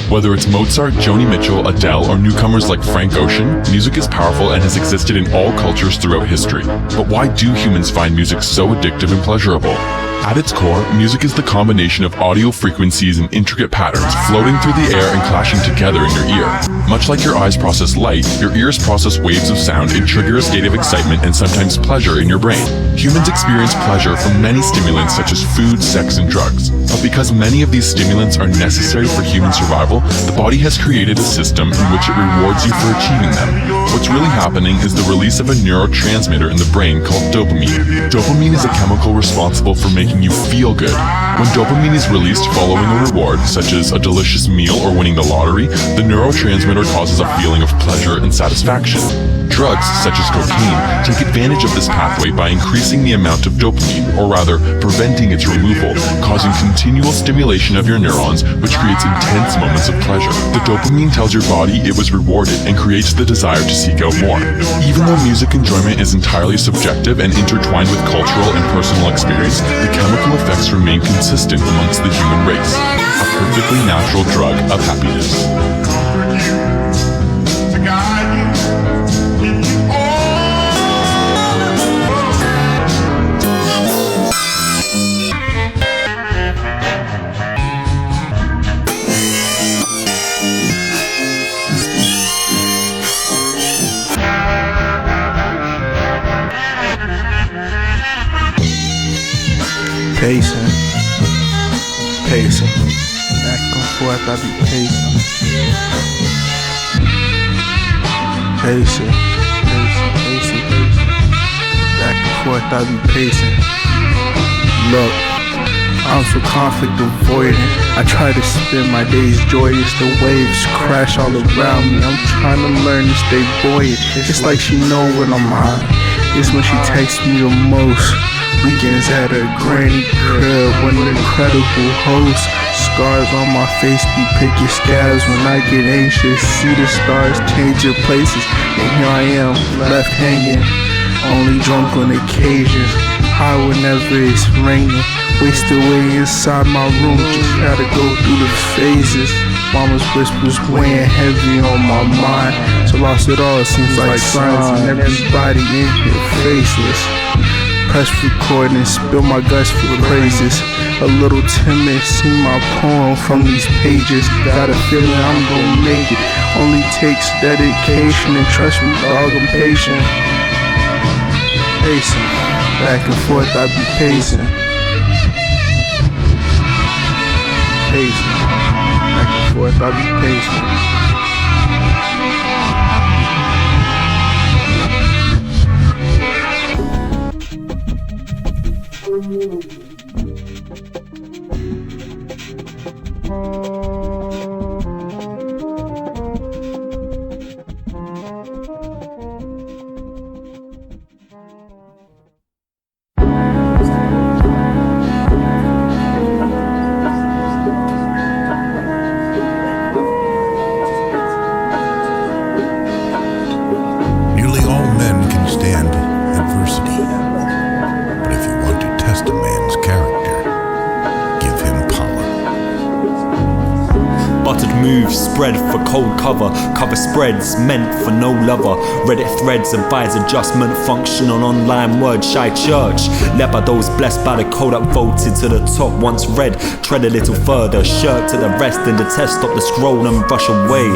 Whether it's Mozart, Joni Mitchell, Adele, or newcomers like Frank Ocean, music is powerful and has existed in all cultures throughout history. But why do humans find music so addictive and pleasurable? At its core, music is the combination of audio frequencies and intricate patterns floating through the air and clashing together in your ear. Much like your eyes process light, your ears process waves of sound and trigger a state of excitement and sometimes pleasure in your brain. Humans experience pleasure from many stimulants such as food, sex, and drugs. But because many of these stimulants are necessary for human survival, the body has created a system in which it rewards you for achieving them. What's really happening is the release of a neurotransmitter in the brain called dopamine. Dopamine is a chemical responsible for making you feel good. When dopamine is released following a reward, such as a delicious meal or winning the lottery, the neurotransmitter causes a feeling of pleasure and satisfaction. Drugs, such as cocaine, take advantage of this pathway by increasing the amount of dopamine, or rather, preventing its removal, causing continual stimulation of your neurons, which creates intense moments of pleasure. The dopamine tells your body it was rewarded and creates the desire to seek out more. Even though music enjoyment is entirely subjective and intertwined with cultural and personal experience, the chemical effects remain consistent amongst the human race. A perfectly natural drug of happiness. Pacing, back and forth I be pacing. Back and forth I be pacing. Look, I'm so conflict avoidant. I try to spend my days joyous. The waves crash all around me. I'm trying to learn to stay buoyant. It's like she know when I'm high. It's when she texts me the most. Weekends at her granny crib with an incredible host. Scars on my face be picking scabs when I get anxious. See the stars change their places, and here I am, left hanging. Only drunk on occasions, high whenever it's raining. Wasted away inside my room, just gotta go through the phases. Mama's whispers weighing heavy on my mind. So lost it all, seems like signs, and everybody in here faceless. Press record and spill my guts for praises. A little timid, see my poem from these pages. Got a feeling I'm gonna make it. Only takes dedication and trust me, dog, I'm patient. Pacing, back and forth I be pacing. Back and forth I be pacing. Spread for cold cover spreads meant for no lover. Reddit threads advise adjustment function on online word shy church. Led by those blessed by the code that voted to the top once read. Tread a little further, shirt to the rest and the test. Stop the scroll and brush away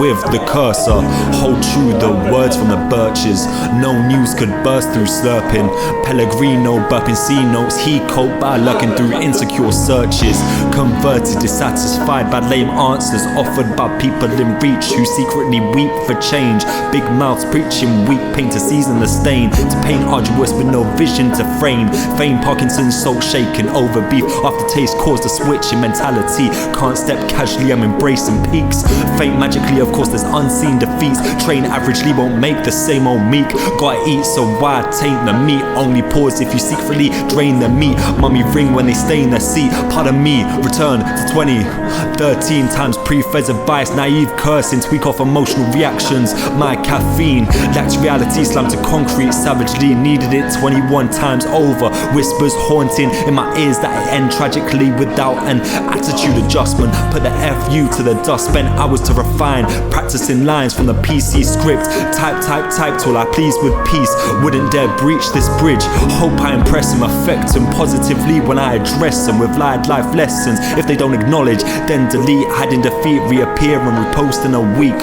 with the cursor. Hold true the words from the birches. No news could burst through slurping. Pellegrino burping C notes. He coped by lurking through insecure searches. Converted, dissatisfied by lame answers offered by people in reach who secretly weep for change. Big mouths preaching weak paint to season the stain, to paint arduous with no vision to frame. Fame, Parkinson's, soul shaken over beef. Aftertaste caused a switch in mentality. Can't step casually, I'm embracing peaks. Faint magically, of course there's unseen defeats. Train averagely won't make the same old meek. Gotta eat, so why taint the meat? Only pause if you secretly drain the meat. Mummy ring when they stay in their seat. Pardon me, return to 2013 Sometimes pre-fez advice, naive cursing, tweak off emotional reactions. My caffeine lacked reality, slammed to concrete savagely. Needed it 21 times over. Whispers haunting in my ears that I end tragically without an attitude adjustment. Put the FU to the dust, spent hours to refine, practicing lines from the PC script. Type till I please with peace. Wouldn't dare breach this bridge. Hope I impress them, affect them positively when I address them with live life lessons. If they don't acknowledge, then delete. Hide in defeat, reappear and repost in a week.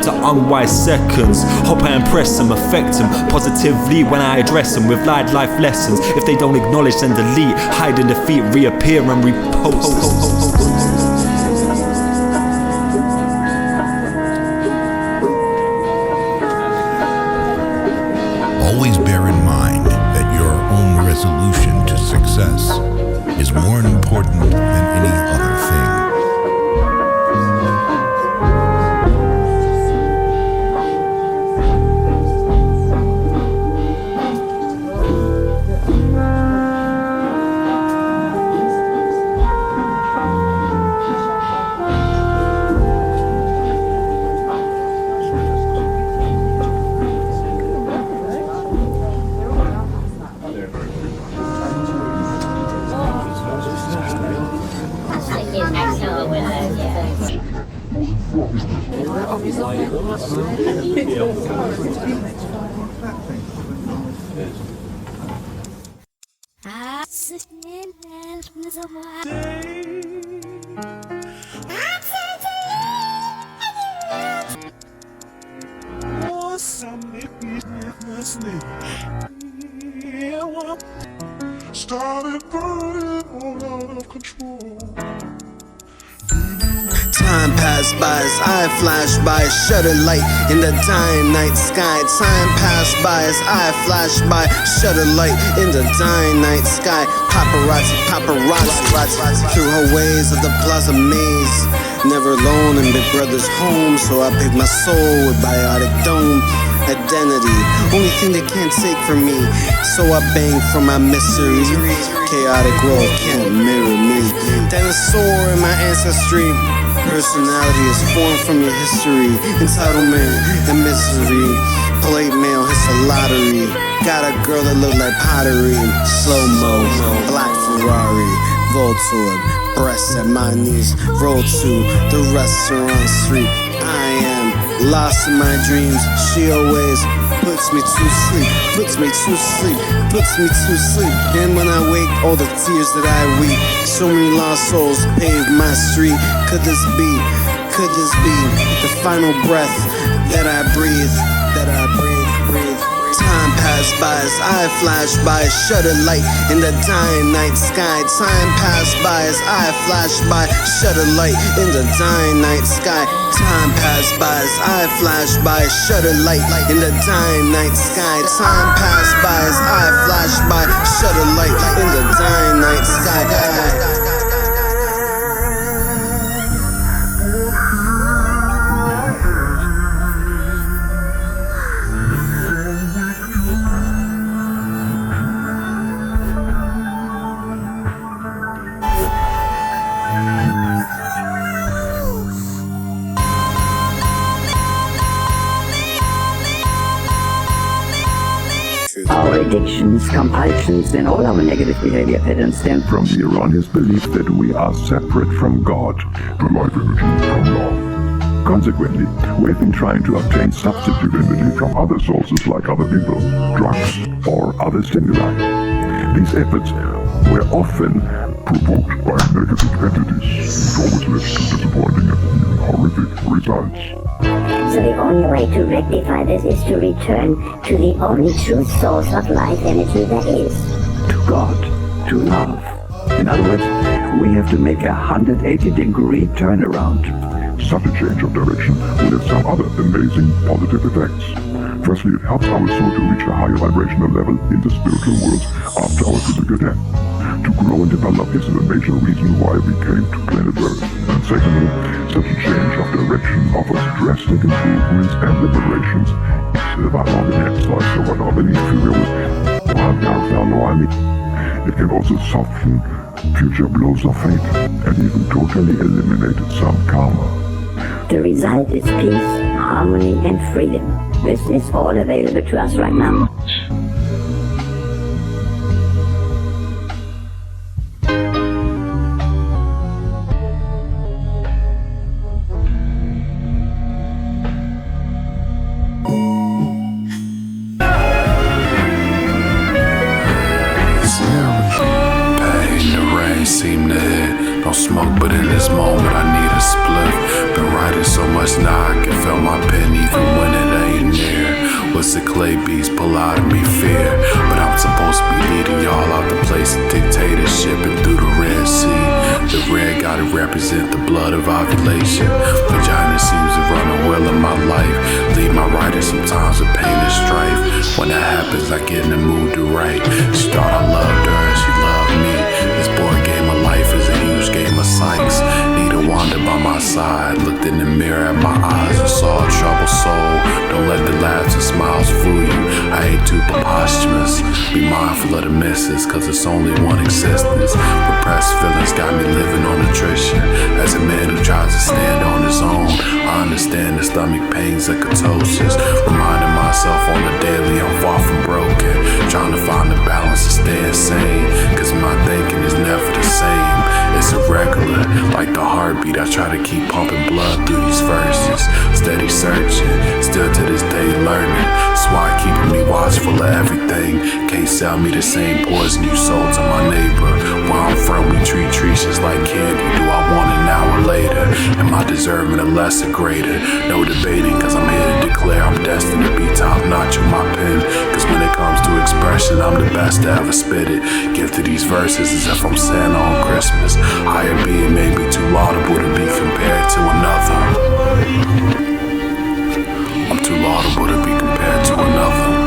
To unwise seconds, hope I impress them, affect them positively when I address them with live life lessons. If they don't acknowledge, then delete. Hide in defeat, reappear and repost. Always bear in mind that your own resolution to success is more important than any other thing. Started burning all out of control. Time passed by as I flashed by, shutter light in the dying night sky. Time passed by as I flashed by, shutter light in the dying night sky. Paparazzi, through her ways of the plaza maze. Never alone in Big Brother's home, so I pick my soul with biotic dome. Identity, only thing they can't take from me, so I bang for my mystery. Chaotic world can't mirror me. Dinosaur in my ancestry. Personality is formed from your history. Entitlement and misery. Plate mail hits a lottery. Got a girl that look like pottery. Slow-mo, black Ferrari. Voltorb, breasts at my knees. Roll to the restaurant street. I am lost in my dreams. She always puts me to sleep. Puts me to sleep. Puts me to sleep. And when I wake, all the tears that I weep. So many lost souls pave my street. Could this be? Could this be the final breath that I breathe? That I breathe. Time passed by as I flashed by, shutter light in the dying night sky. Time passed by as I flashed by, shutter light in the dying night sky. Time passed by as I flashed by, shutter light in the dying night sky. Time passed by as I flashed by, shutter light in the dying night sky. Our addictions, compulsions, and all our negative behavior patterns stem from the erroneous belief that we are separate from God, the life energy from love. Consequently, we've been trying to obtain substitute energy from other sources like other people, drugs, or other stimuli. These efforts were often provoked by negative entities, which always led to disappointing and even horrific results. So the only way to rectify this is to return to the only true source of life energy there is. To God, to love. In other words, we have to make a 180-degree turnaround. Such a change of direction will have some other amazing positive effects. Firstly, it helps our soul to reach a higher vibrational level in the spiritual world after our physical death. To grow and develop is the major reason why we came to planet Earth. And secondly, such a change of direction offers drastic improvements and liberations. It can also soften future blows of fate, and even totally eliminated some karma. The result is peace, harmony, and freedom. This is all available to us right now. Seem to hit, no smoke, but in this moment I need a split. Been writing so much now I can feel my pen even when it ain't near. What's the clay beast pull out of me fear? But I'm supposed to be leading y'all out the place of dictatorship and through the Red Sea. The red gotta represent the blood of ovulation. Vagina seems to run a wheel in my life. Leave my writing sometimes with pain and strife. When that happens I get in the mood to write. She thought I loved her and she loved me. This boring game of life is a huge game of Sykes. Need a Wanda by my side. Looked in the mirror at my eyes and saw a troubled soul. Don't let the laughs and smiles fool you. I ain't too preposterous. Be mindful of the misses, cause it's only one existence. Repressed feelings got me living on attrition. As a man who tries to stand on his own, I understand the stomach pains and ketosis. Reminding myself on the daily I'm far from broken. Trying to find the balance to stay sane, cause my thinking is never the same. It's irregular, like the heartbeat. I try to keep pumping blood through these verses. Steady searching, still to this day learning. SWAT keeping me watchful of everything. Can't sell me the same poison you sold to my neighbor. Where I'm from we treat treaches like candy. Do I want it now or later? Am I deserving a lesser greater? No debating, cause I'm here to declare I'm destined to be top notch with my pen. Cause when it comes to expression I'm the best to ever spit it. Gifted these verses as if I'm Santa on Christmas. Higher being may be too laudable to be compared to another. I'm too laudable to be compared to another.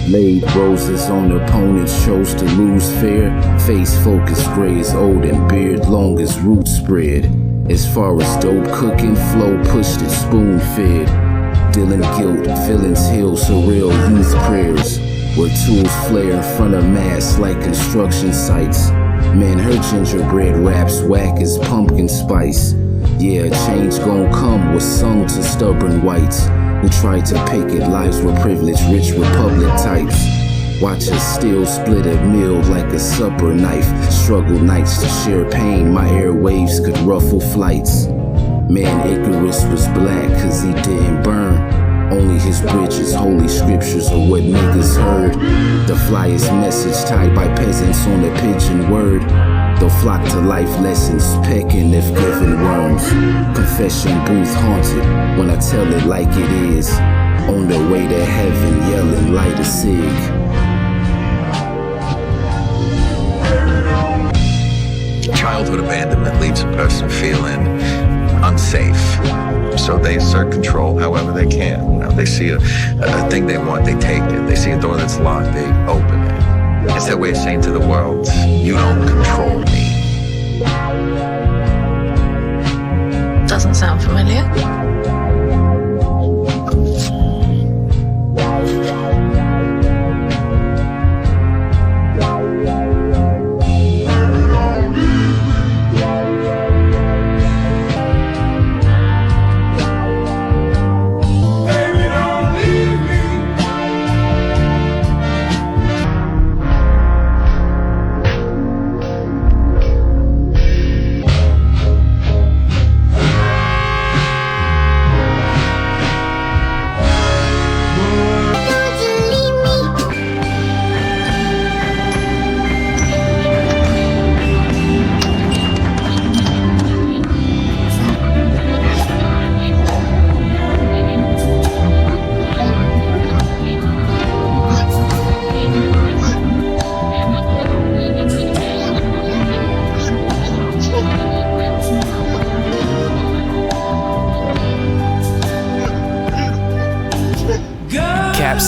Laid roses on opponents, chose to lose fair. Face focused, grays old and beard long as roots spread. As far as dope cooking, flow pushed it spoon fed. Dealing guilt, feelings heal, surreal youth prayers. Where tools flare in front of masks like construction sites. Man, her gingerbread raps whack as pumpkin spice. Yeah, change gon' come was sung to stubborn whites who tried to picket lives were privileged, rich republic types. Watch us still split a meal like a supper knife. Struggle nights to share pain, my airwaves could ruffle flights. Man, Icarus was black cause he didn't burn. Only his bridges, holy scriptures are what niggas heard. The flyest message tied by peasants on a pigeon word. They'll flock to life lessons, pecking if given worms. Confession booth haunted when I tell it like it is. On their way to heaven, yelling light a cig. Childhood abandonment leaves a person feeling unsafe. So they assert control however they can. You know, they see a thing they want, they take it. They see a door that's locked, they open it. It's their way of saying to the world, you don't control me. Doesn't sound familiar.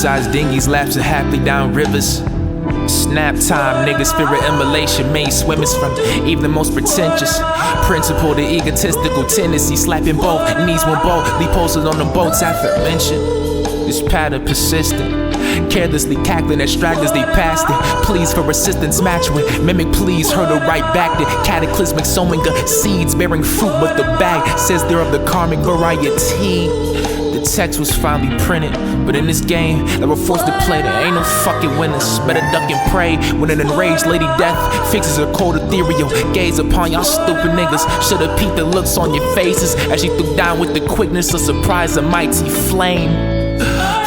Oversized dinghies lapsing happily down rivers. Snap time, niggas fear of immolation made swimmers from even the most pretentious. Principle, the egotistical tendency, slapping both knees when boldly posted on the boats aforementioned. This pattern persistent, carelessly cackling at stragglers they passed it. Pleas for assistance match with mimic pleas heard her right back to cataclysmic sowing of seeds bearing fruit, but the bag says they're of the karmic variety. The text was finally printed, but in this game that we're forced to play, there ain't no fucking winners. Better duck and pray when an enraged Lady Death fixes her cold ethereal gaze upon y'all stupid niggas. Should've peeped the looks on your faces as she threw down with the quickness of surprise, a mighty flame.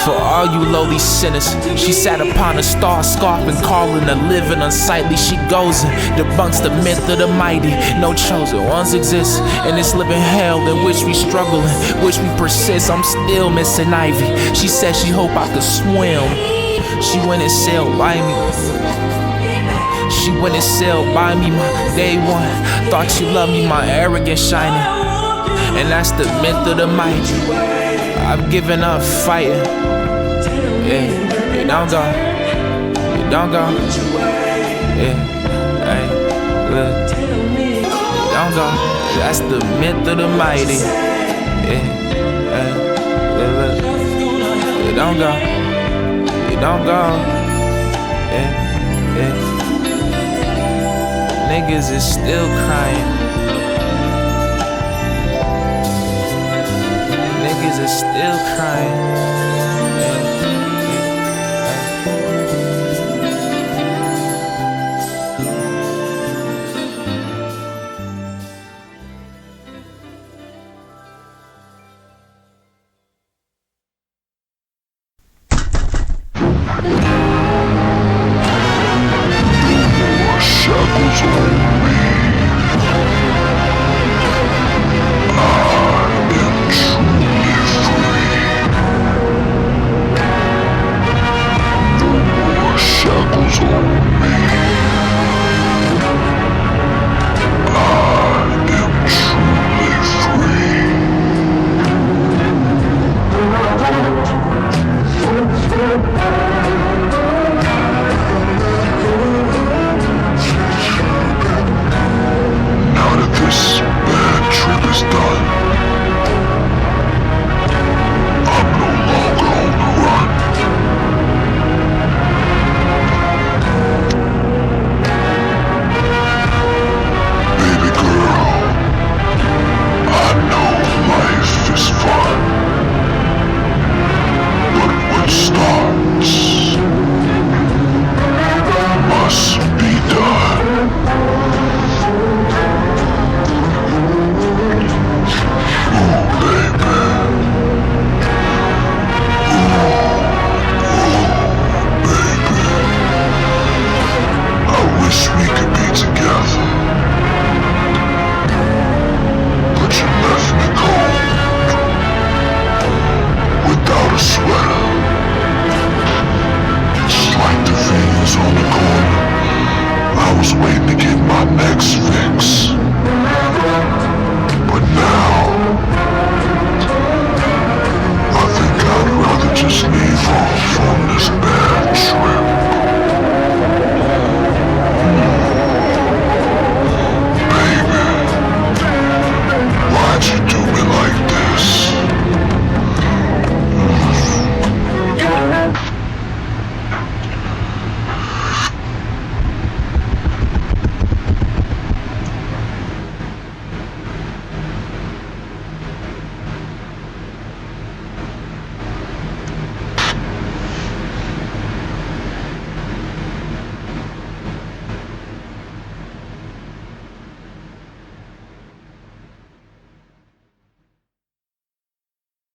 For all you lowly sinners, she sat upon a star, scarfing, calling the living unsightly. She goes and debunks the myth of the mighty. No chosen ones exist in this living hell in which we struggle, in which we persist. I'm still missing Ivy. She said she hoped I could swim. She went and sailed by me. She went and sailed by me, my day one. Thought you loved me, my arrogance shining. And that's the myth of the mighty. I've given up fighting. Yeah, you don't go. You don't go. Yeah, hey, look. You don't go. That's the myth of the mighty. Yeah, hey, look. You don't go. You don't go. Yeah, yeah. Niggas is still crying. Niggas are still crying. Yeah.